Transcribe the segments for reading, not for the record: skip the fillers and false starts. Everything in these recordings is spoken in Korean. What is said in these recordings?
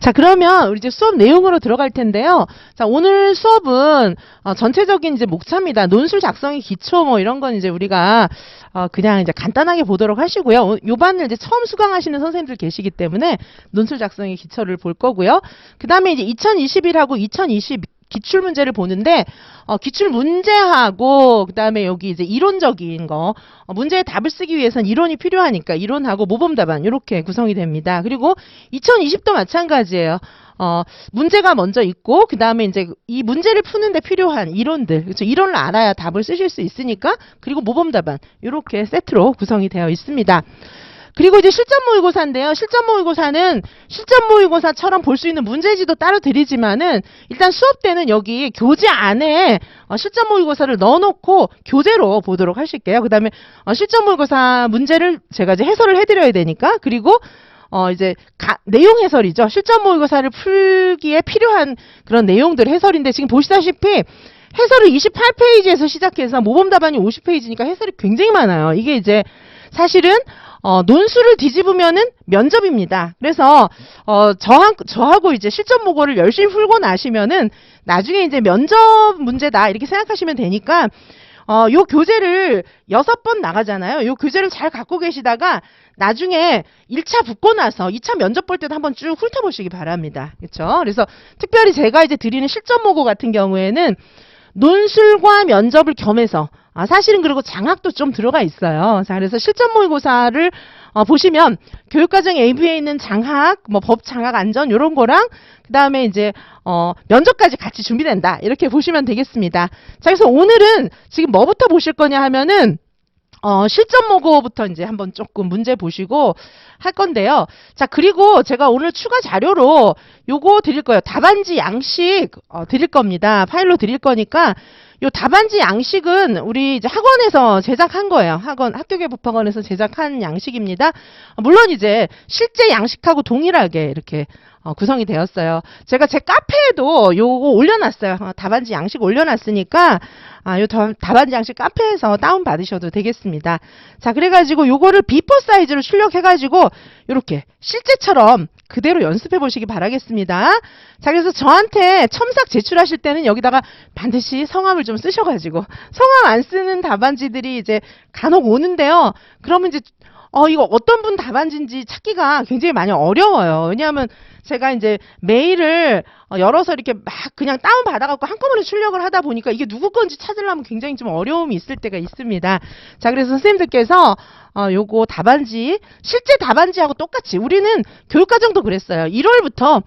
자, 그러면 우리 이제 수업 내용으로 들어갈 텐데요. 자, 오늘 수업은 전체적인 이제 목차입니다. 논술 작성의 기초 뭐 이런 건 이제 우리가 그냥 이제 간단하게 보도록 하시고요. 요반을 이제 처음 수강하시는 선생님들 계시기 때문에 논술 작성의 기초를 볼 거고요. 그 다음에 이제 2021하고 2020 기출 문제를 보는데 기출 문제하고 그 다음에 여기 이제 이론적인 거 문제의 답을 쓰기 위해서는 이론이 필요하니까 이론하고 모범 답안 이렇게 구성이 됩니다. 그리고 2020도 마찬가지예요. 문제가 먼저 있고 그 다음에 이제 이 문제를 푸는데 필요한 이론들, 그렇죠? 이론을 알아야 답을 쓰실 수 있으니까 그리고 모범 답안 이렇게 세트로 구성이 되어 있습니다. 그리고 이제 실전 모의고사인데요. 실전 모의고사는 실전 모의고사처럼 볼 수 있는 문제지도 따로 드리지만은 일단 수업 때는 여기 교재 안에 실전 모의고사를 넣어놓고 교재로 보도록 하실게요. 그 다음에 실전 모의고사 문제를 제가 이제 해설을 해드려야 되니까 그리고 이제 내용 해설이죠. 실전 모의고사를 풀기에 필요한 그런 내용들 해설인데 지금 보시다시피 해설을 28페이지에서 시작해서 모범 답안이 50페이지니까 해설이 굉장히 많아요. 이게 이제 사실은 논술을 뒤집으면은 면접입니다. 그래서 저하고 이제 실전 모고를 열심히 풀고 나시면은 나중에 이제 면접 문제다 이렇게 생각하시면 되니까 요 교재를 6번 나가잖아요. 요 교재를 잘 갖고 계시다가 나중에 1차 붙고 나서 2차 면접 볼 때도 한번 쭉 훑어보시기 바랍니다. 그렇죠? 그래서 특별히 제가 이제 드리는 실전 모고 같은 경우에는 논술과 면접을 겸해서 사실은 그리고 장학도 좀 들어가 있어요. 자, 그래서 실전 모의고사를 보시면 교육과정 AB에 있는 장학, 뭐 법 장학 안전 요런 거랑 그다음에 이제 면접까지 같이 준비된다. 이렇게 보시면 되겠습니다. 자, 그래서 오늘은 지금 뭐부터 보실 거냐 하면은 실전 모고부터 이제 한번 조금 문제 보시고 할 건데요. 자, 그리고 제가 오늘 추가 자료로 요거 드릴 거예요. 답안지 양식 드릴 겁니다. 파일로 드릴 거니까 요 답안지 양식은 우리 이제 학원에서 제작한 거예요. 학교교육법학원에서 제작한 양식입니다. 물론 이제 실제 양식하고 동일하게 이렇게 구성이 되었어요. 제가 제 카페에도 요거 올려놨어요. 답안지 양식 올려놨으니까 요 답안지 양식 카페에서 다운 받으셔도 되겠습니다. 자, 그래가지고 요거를 B4 사이즈로 출력해가지고 요렇게 실제처럼 그대로 연습해 보시기 바라겠습니다. 자, 그래서 저한테 첨삭 제출하실 때는 여기다가 반드시 성함을 좀 쓰셔가지고 성함 안 쓰는 답안지들이 이제 간혹 오는데요. 그러면 이제 이거 어떤 분 답안지인지 찾기가 굉장히 많이 어려워요. 왜냐하면 제가 이제 메일을 열어서 이렇게 막 그냥 다운 받아갖고 한꺼번에 출력을 하다 보니까 이게 누구 건지 찾으려면 굉장히 좀 어려움이 있을 때가 있습니다. 자, 그래서 선생님들께서 요거 답안지, 실제 답안지하고 똑같이 우리는 교육과정도 그랬어요. 1월부터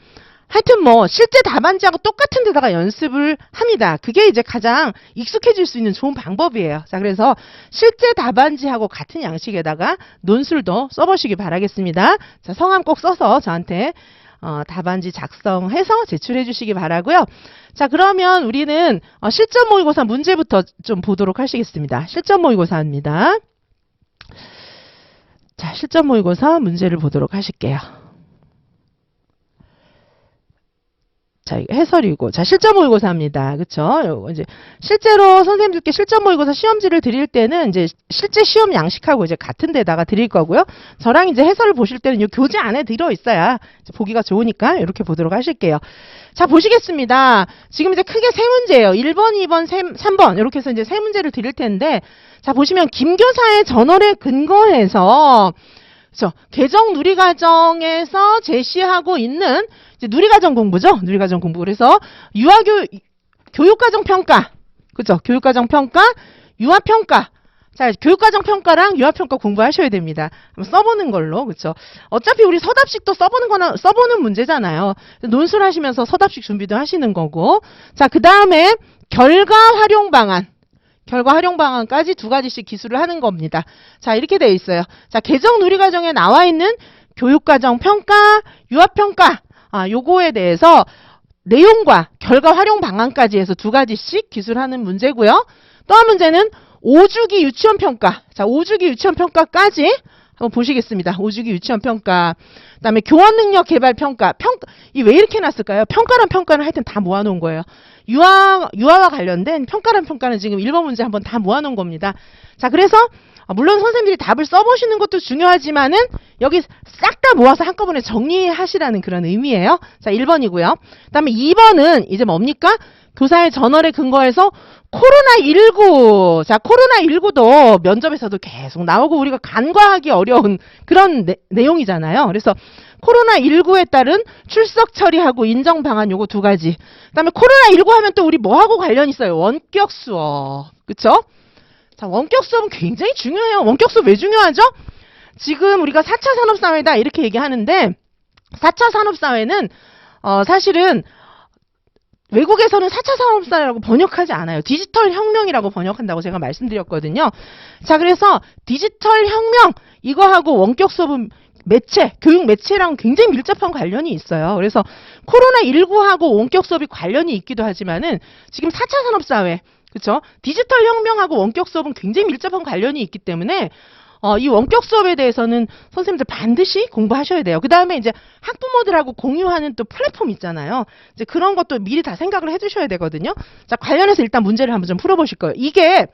하여튼 뭐 실제 답안지하고 똑같은 데다가 연습을 합니다. 그게 이제 가장 익숙해질 수 있는 좋은 방법이에요. 자, 그래서 실제 답안지하고 같은 양식에다가 논술도 써보시기 바라겠습니다. 자, 성함 꼭 써서 저한테 답안지 작성해서 제출해 주시기 바라고요. 자, 그러면 우리는 실전 모의고사 문제부터 좀 보도록 하시겠습니다. 실전 모의고사입니다. 자, 실전 모의고사 문제를 보도록 하실게요. 자, 해설이고. 자, 실전 모의고사입니다. 그쵸? 요거 이제, 실제로 선생님들께 실전 모의고사 시험지를 드릴 때는 이제 실제 시험 양식하고 이제 같은 데다가 드릴 거고요. 저랑 이제 해설을 보실 때는 요 교재 안에 들어있어야 보기가 좋으니까 이렇게 보도록 하실게요. 자, 보시겠습니다. 지금 이제 크게 세 문제예요. 1번, 2번, 3번. 이렇게 해서 이제 세 문제를 드릴 텐데, 자, 보시면 김교사의 전월에 근거해서 그렇죠. 개정 누리과정에서 제시하고 있는 이제 누리과정 공부죠. 누리과정 공부. 그래서 교육과정 평가. 그렇죠. 교육과정 평가, 유아평가. 자, 교육과정 평가랑 유아평가 공부하셔야 됩니다. 한번 써보는 걸로. 그렇죠. 어차피 우리 서답식도 써보는 문제잖아요. 논술 하시면서 서답식 준비도 하시는 거고. 자, 그 다음에 결과 활용 방안. 결과 활용 방안까지 두 가지씩 기술을 하는 겁니다. 자, 이렇게 되어 있어요. 자, 개정 누리과정에 나와 있는 교육과정 평가, 유아평가, 요거에 대해서 내용과 결과 활용 방안까지 해서 두 가지씩 기술하는 문제고요. 또 한 문제는 5주기 유치원 평가. 자, 5주기 유치원 평가까지 한번 보시겠습니다. 5주기 유치원 평가. 그 다음에 교원 능력 개발 평가. 이 왜 이렇게 놨을까요? 평가란 평가는 하여튼 다 모아놓은 거예요. 유아와 관련된 평가란 평가는 지금 1번 문제 한번 다 모아놓은 겁니다. 자, 그래서 물론 선생님들이 답을 써보시는 것도 중요하지만은 여기 싹 다 모아서 한꺼번에 정리하시라는 그런 의미예요. 자, 1번이고요. 그 다음에 2번은 이제 뭡니까? 교사의 전월에 근거해서 코로나19. 자, 코로나19도 면접에서도 계속 나오고 우리가 간과하기 어려운 그런 내용이잖아요. 그래서 코로나19에 따른 출석 처리하고 인정 방안 요거 두 가지. 그다음에 코로나19 하면 또 우리 뭐하고 관련 있어요? 원격 수업. 그쵸? 자, 원격 수업은 굉장히 중요해요. 원격 수업 왜 중요하죠? 지금 우리가 4차 산업사회다 이렇게 얘기하는데 4차 산업사회는 사실은 외국에서는 4차 산업사회라고 번역하지 않아요. 디지털 혁명이라고 번역한다고 제가 말씀드렸거든요. 자, 그래서 디지털 혁명 이거하고 원격 수업은 매체, 교육 매체랑 굉장히 밀접한 관련이 있어요. 그래서 코로나19하고 원격 수업이 관련이 있기도 하지만은 지금 4차 산업사회, 그쵸? 디지털 혁명하고 원격 수업은 굉장히 밀접한 관련이 있기 때문에 이 원격 수업에 대해서는 선생님들 반드시 공부하셔야 돼요. 그 다음에 이제 학부모들하고 공유하는 또 플랫폼 있잖아요. 이제 그런 것도 미리 다 생각을 해두셔야 되거든요. 자, 관련해서 일단 문제를 한번 좀 풀어보실 거예요. 이게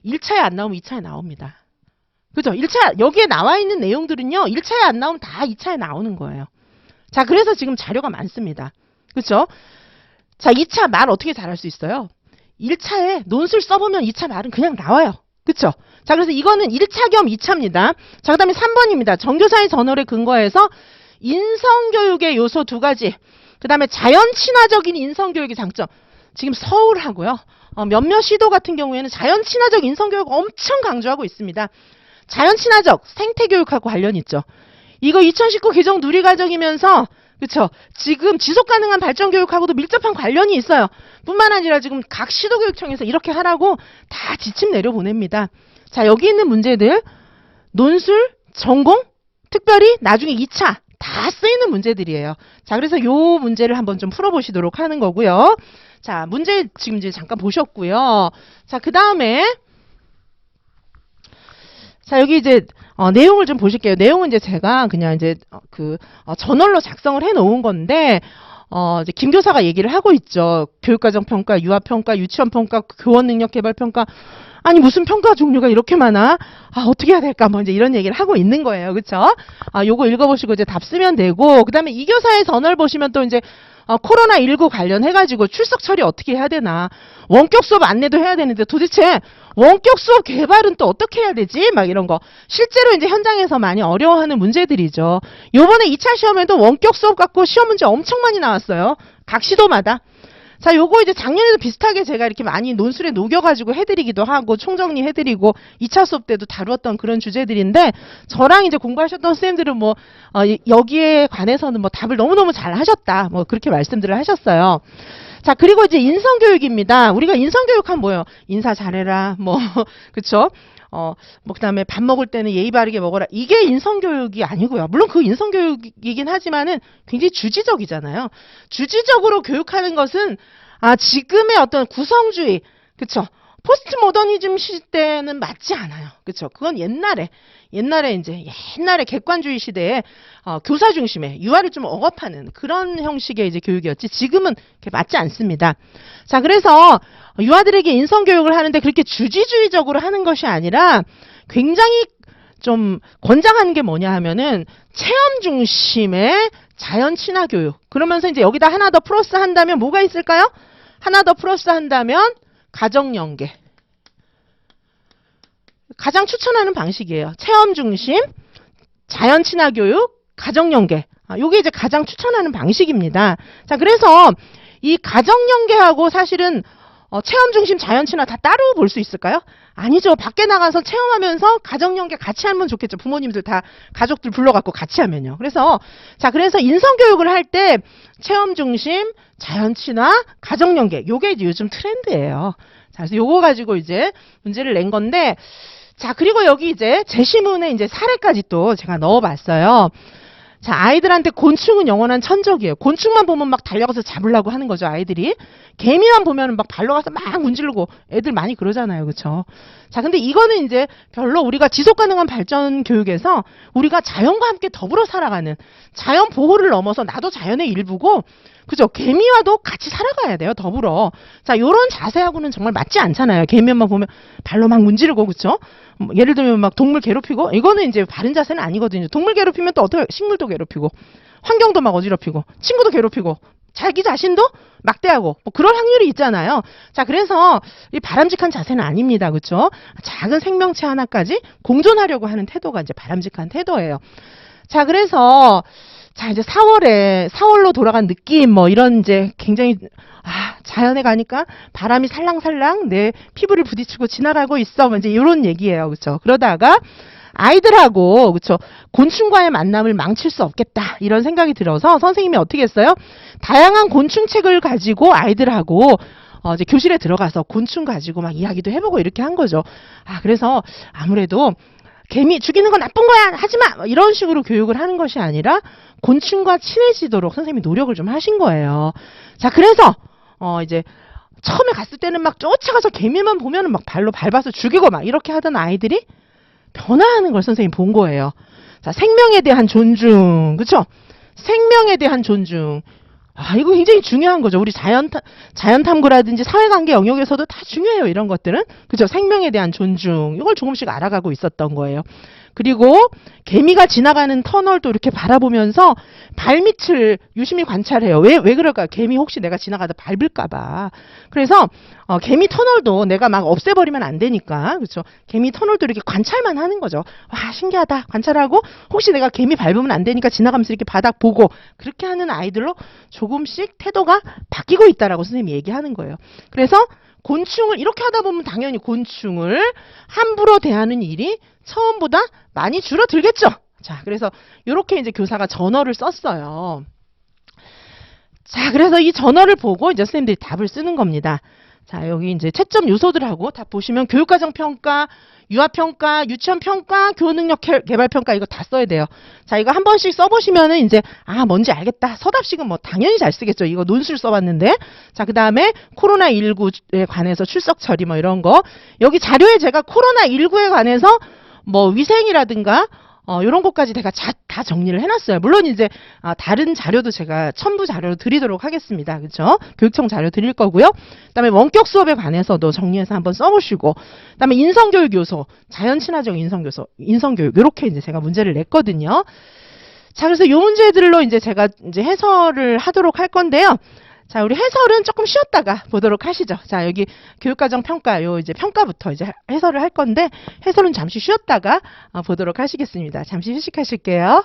1차에 안 나오면 2차에 나옵니다. 그죠? 1차, 여기에 나와 있는 내용들은요, 1차에 안 나오면 다 2차에 나오는 거예요. 자, 그래서 지금 자료가 많습니다. 그죠? 자, 2차 말 어떻게 잘할 수 있어요? 1차에 논술 써보면 2차 말은 그냥 나와요. 그쵸? 자, 그래서 이거는 1차 겸 2차입니다. 자, 그 다음에 3번입니다. 전교사의 전월에 근거해서 인성교육의 요소 두 가지. 그 다음에 자연 친화적인 인성교육의 장점. 지금 서울하고요. 몇몇 시도 같은 경우에는 자연 친화적 인성교육 엄청 강조하고 있습니다. 자연 친화적 생태교육하고 관련이 있죠. 이거 2019 개정 누리과정이면서 그쵸? 지금 지속가능한 발전교육하고도 밀접한 관련이 있어요. 뿐만 아니라 지금 각 시도교육청에서 이렇게 하라고 다 지침 내려보냅니다. 자, 여기 있는 문제들 논술, 전공, 특별히 나중에 2차 다 쓰이는 문제들이에요. 자, 그래서 요 문제를 한번 좀 풀어보시도록 하는 거고요. 자, 문제 지금 이제 잠깐 보셨고요. 자, 그 다음에 자, 여기 이제 내용을 좀 보실게요. 내용은 이제 제가 그냥 이제 저널로 작성을 해 놓은 건데 이제 김 교사가 얘기를 하고 있죠. 교육과정 평가, 유아 평가, 유치원 평가, 교원 능력 개발 평가. 아니 무슨 평가 종류가 이렇게 많아? 어떻게 해야 될까? 뭐 이제 이런 얘기를 하고 있는 거예요. 그렇죠? 요거 읽어 보시고 이제 답 쓰면 되고 그다음에 이 교사의 저널 보시면 또 이제 코로나19 관련해가지고 출석 처리 어떻게 해야 되나. 원격 수업 안내도 해야 되는데 도대체 원격 수업 개발은 또 어떻게 해야 되지? 막 이런 거. 실제로 이제 현장에서 많이 어려워하는 문제들이죠. 요번에 2차 시험에도 원격 수업 갖고 시험 문제 엄청 많이 나왔어요. 각 시도마다. 자, 요거 이제 작년에도 비슷하게 제가 이렇게 많이 논술에 녹여가지고 해드리기도 하고 총정리 해드리고 2차 수업 때도 다루었던 그런 주제들인데 저랑 이제 공부하셨던 선생님들은 뭐 여기에 관해서는 뭐 답을 너무너무 잘 하셨다. 뭐 그렇게 말씀들을 하셨어요. 자, 그리고 이제 인성교육입니다. 우리가 인성교육하면 뭐예요? 인사 잘해라. 뭐 그쵸? 뭐 그다음에 밥 먹을 때는 예의 바르게 먹어라. 이게 인성교육이 아니고요. 물론 그 인성교육이긴 하지만은 굉장히 주지적이잖아요. 주지적으로 교육하는 것은 지금의 어떤 구성주의, 그쵸? 포스트 모더니즘 시대는 맞지 않아요. 그쵸? 그건 옛날에 객관주의 시대에 교사 중심의 유아를 좀 억압하는 그런 형식의 이제 교육이었지. 지금은 맞지 않습니다. 자, 그래서 유아들에게 인성교육을 하는데 그렇게 주지주의적으로 하는 것이 아니라 굉장히 좀 권장하는 게 뭐냐 하면은 체험 중심의 자연 친화 교육. 그러면서 이제 여기다 하나 더 플러스 한다면 뭐가 있을까요? 하나 더 플러스 한다면 가정 연계. 가장 추천하는 방식이에요. 체험 중심, 자연 친화 교육, 가정 연계. 요게 이제 가장 추천하는 방식입니다. 자, 그래서 이 가정 연계하고 사실은 체험 중심, 자연 친화 다 따로 볼 수 있을까요? 아니죠. 밖에 나가서 체험하면서 가정 연계 같이 하면 좋겠죠. 부모님들 다 가족들 불러갖고 같이 하면요. 그래서 인성 교육을 할 때 체험 중심, 자연 친화, 가정 연계. 요게 이제 요즘 트렌드예요. 자, 그래서 요거 가지고 이제 문제를 낸 건데, 자, 그리고 여기 이제 제시문에 이제 사례까지 또 제가 넣어봤어요. 자, 아이들한테 곤충은 영원한 천적이에요. 곤충만 보면 막 달려가서 잡으려고 하는 거죠, 아이들이. 개미만 보면 막 발로 가서 막 문지르고 애들 많이 그러잖아요. 그쵸? 자, 근데 이거는 이제 별로 우리가 지속 가능한 발전 교육에서 우리가 자연과 함께 더불어 살아가는 자연 보호를 넘어서 나도 자연의 일부고, 그죠? 개미와도 같이 살아가야 돼요, 더불어. 자, 요런 자세하고는 정말 맞지 않잖아요. 개미만 보면 발로 막 문지르고, 그쵸? 예를 들면 막 동물 괴롭히고, 이거는 이제 바른 자세는 아니거든요. 동물 괴롭히면 또 어떻게, 식물도 괴롭히고, 환경도 막 어지럽히고, 친구도 괴롭히고, 자기 자신도 막대하고, 뭐 그럴 확률이 있잖아요. 자, 그래서 이 바람직한 자세는 아닙니다. 그쵸? 작은 생명체 하나까지 공존하려고 하는 태도가 이제 바람직한 태도예요. 자, 그래서 자, 이제 4월로 돌아간 느낌, 뭐, 이런 이제 굉장히, 자연에 가니까 바람이 살랑살랑 내 피부를 부딪히고 지나가고 있어. 뭐 이제 이런 얘기예요. 그쵸? 그러다가 아이들하고, 그쵸? 곤충과의 만남을 망칠 수 없겠다. 이런 생각이 들어서 선생님이 어떻게 했어요? 다양한 곤충책을 가지고 아이들하고, 이제 교실에 들어가서 곤충 가지고 막 이야기도 해보고 이렇게 한 거죠. 그래서 아무래도 개미 죽이는 건 나쁜 거야 하지마 이런 식으로 교육을 하는 것이 아니라 곤충과 친해지도록 선생님이 노력을 좀 하신 거예요. 자, 그래서 이제 처음에 갔을 때는 막 쫓아가서 개미만 보면은 막 발로 밟아서 죽이고 막 이렇게 하던 아이들이 변화하는 걸 선생님이 본 거예요. 자, 생명에 대한 존중, 그쵸? 생명에 대한 존중. 이거 굉장히 중요한 거죠. 우리 자연탐구라든지 사회관계 영역에서도 다 중요해요. 이런 것들은. 그죠? 생명에 대한 존중. 이걸 조금씩 알아가고 있었던 거예요. 그리고 개미가 지나가는 터널도 이렇게 바라보면서 발밑을 유심히 관찰해요. 왜 그럴까요? 개미 혹시 내가 지나가다 밟을까봐. 그래서 개미 터널도 내가 막 없애버리면 안 되니까. 그렇죠? 개미 터널도 이렇게 관찰만 하는 거죠. 와, 신기하다. 관찰하고 혹시 내가 개미 밟으면 안 되니까 지나가면서 이렇게 바닥 보고 그렇게 하는 아이들로 조금씩 태도가 바뀌고 있다라고 선생님이 얘기하는 거예요. 그래서 곤충을 이렇게 하다 보면 당연히 곤충을 함부로 대하는 일이 처음보다 많이 줄어들겠죠. 자, 그래서 이렇게 이제 교사가 전어를 썼어요. 자, 그래서 이 전어를 보고 이제 선생님들이 답을 쓰는 겁니다. 자, 여기 이제 채점 요소들하고 다 보시면 교육과정 평가, 유아평가, 유치원평가, 교육능력 개발평가 이거 다 써야 돼요. 자, 이거 한 번씩 써보시면은 이제 뭔지 알겠다. 서답식은 뭐 당연히 잘 쓰겠죠. 이거 논술 써봤는데. 자, 그 다음에 코로나19에 관해서 출석 처리 뭐 이런 거. 여기 자료에 제가 코로나19에 관해서 뭐 위생이라든가 이런 것까지 제가 다 정리를 해놨어요. 물론 이제 다른 자료도 제가 첨부 자료로 드리도록 하겠습니다. 그렇죠? 교육청 자료 드릴 거고요. 그다음에 원격 수업에 관해서도 정리해서 한번 써보시고, 그다음에 인성교육 요소, 자연 친화적 인성교육 이렇게 이제 제가 문제를 냈거든요. 자, 그래서 이 문제들로 이제 제가 이제 해설을 하도록 할 건데요. 자, 우리 해설은 조금 쉬었다가 보도록 하시죠. 자, 여기 교육과정 평가, 이제 평가부터 이제 해설을 할 건데, 해설은 잠시 쉬었다가 보도록 하시겠습니다. 잠시 휴식하실게요.